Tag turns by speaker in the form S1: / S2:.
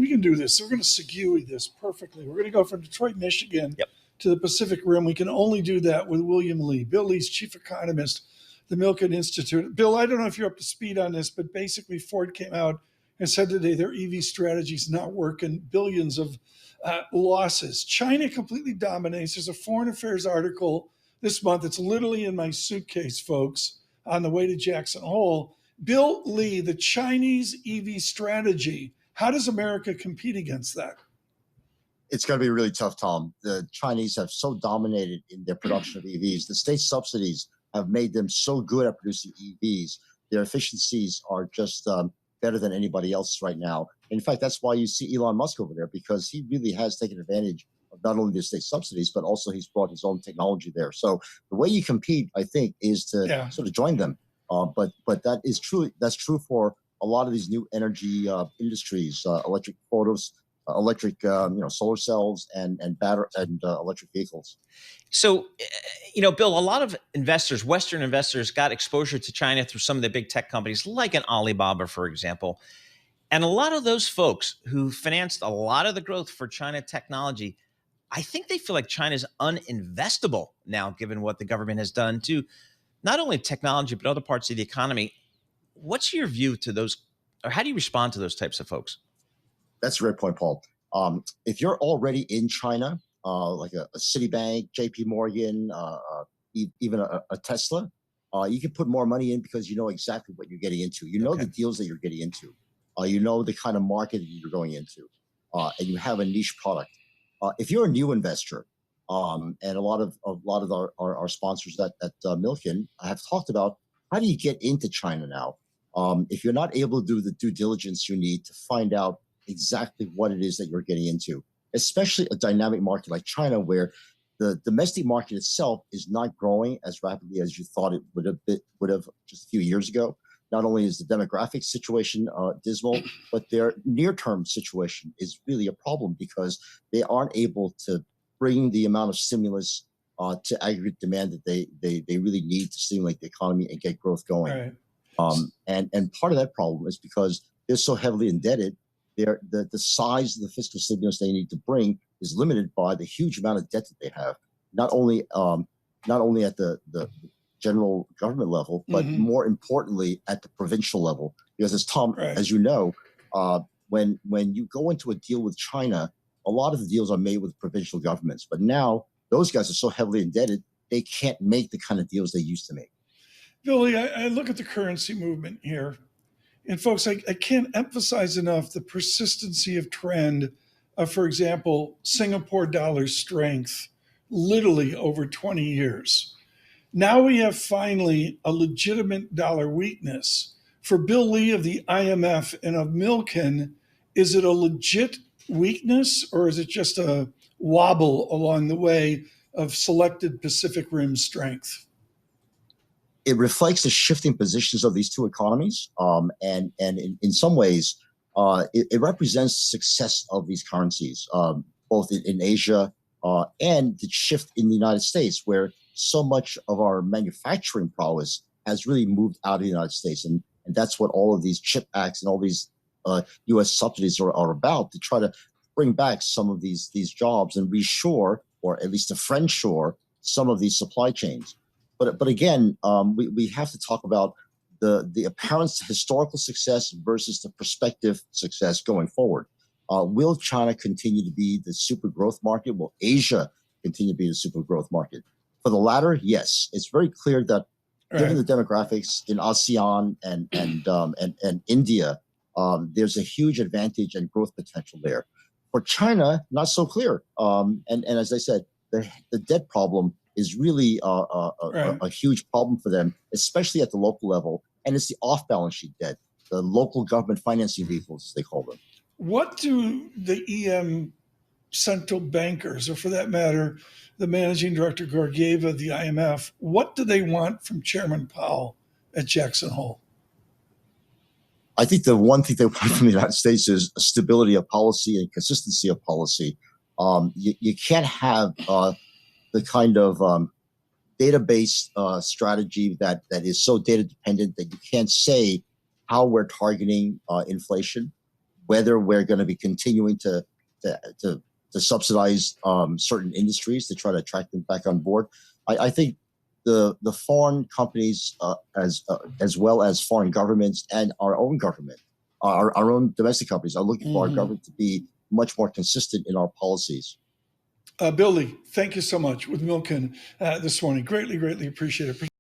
S1: we can do this. We're going to segue this perfectly. We're going to go from Detroit, Michigan
S2: Yep.
S1: to the Pacific Rim. We can only do that with William Lee. Bill Lee's chief economist, the Milken Institute. Bill, I don't know if you're up to speed on this, but basically Ford came out and said today their EV strategy is not working, billions of losses. China completely dominates. There's a foreign affairs article this month. It's literally in my suitcase, folks, on the way to Jackson Hole. Bill Lee, the Chinese EV strategy. How does America compete against that?
S3: It's going to be really tough, Tom. The Chinese have so dominated in their production of EVs. The state subsidies have made them so good at producing EVs. Their efficiencies are just better than anybody else right now. In fact, that's why you see Elon Musk over there, because he really has taken advantage of not only the state subsidies, but also he's brought his own technology there. So the way you compete, I think, is to sort of join them. But that's true for a lot of these new energy industries, electric photos, electric, solar cells and battery and electric vehicles.
S2: So, Bill, a lot of investors, Western investors, got exposure to China through some of the big tech companies like an Alibaba, for example. And a lot of those folks who financed a lot of the growth for China technology, I think they feel like China's uninvestable now, given what the government has done to not only technology, but other parts of the economy. What's your view to those, or how do you respond to those types of folks?
S3: That's a great point, Paul. If you're already in China, like a Citibank, JP Morgan, even a Tesla, you can put more money in because you know exactly what you're getting into. You know the deals that you're getting into. You know the kind of market that you're going into, and you have a niche product. If you're a new investor, and a lot of our sponsors at Milken have talked about, how do you get into China now? If you're not able to do the due diligence you need to find out exactly what it is that you're getting into, especially a dynamic market like China, where the domestic market itself is not growing as rapidly as you thought it would have just a few years ago. Not only is the demographic situation dismal, but their near-term situation is really a problem because they aren't able to bring the amount of stimulus to aggregate demand that they really need to stimulate the economy and get growth going. Right. And part of that problem is because they're so heavily indebted. The size of the fiscal stimulus they need to bring is limited by the huge amount of debt that they have, not only at the general government level, but more importantly at the provincial level. Because as Tom, as you know, when you go into a deal with China, a lot of the deals are made with provincial governments. But now those guys are so heavily indebted, they can't make the kind of deals they used to make.
S1: Billy, I look at the currency movement here. And folks, I can't emphasize enough the persistency of trend of, for example, Singapore dollar strength, literally over 20 years. Now we have finally a legitimate dollar weakness. For Bill Lee of the IMF and of Milken, is it a legit weakness or is it just a wobble along the way of selected Pacific Rim strength?
S3: It reflects the shifting positions of these two economies, and in some ways, it represents the success of these currencies, both in Asia and the shift in the United States, where so much of our manufacturing prowess has really moved out of the United States, and that's what all of these CHIP Acts and all these U.S. subsidies are about, to try to bring back some of these jobs and reshore, or at least to friendshore, some of these supply chains. But again, we have to talk about the apparent historical success versus the prospective success going forward. Will China continue to be the super growth market? Will Asia continue to be the super growth market? For the latter, yes. It's very clear that given the demographics in ASEAN and India, there's a huge advantage and growth potential there. For China, not so clear. And as I said, the debt problem is really a huge problem for them, especially at the local level. And it's the off-balance sheet debt, the local government financing vehicles, as they call them.
S1: What do the EM central bankers, or for that matter, the managing director Georgieva of the IMF, what do they want from Chairman Powell at Jackson Hole?
S3: I think the one thing they want from the United States is a stability of policy and consistency of policy. You can't have the kind of database strategy that is so data dependent that you can't say how we're targeting inflation. whether we're going to be continuing to subsidize certain industries to try to attract them back on board. I think the foreign companies, as well as foreign governments and our own government, our own domestic companies, are looking for our government to be much more consistent in our policies.
S1: Bill Lee, thank you so much with Milken this morning. Greatly, greatly appreciate it.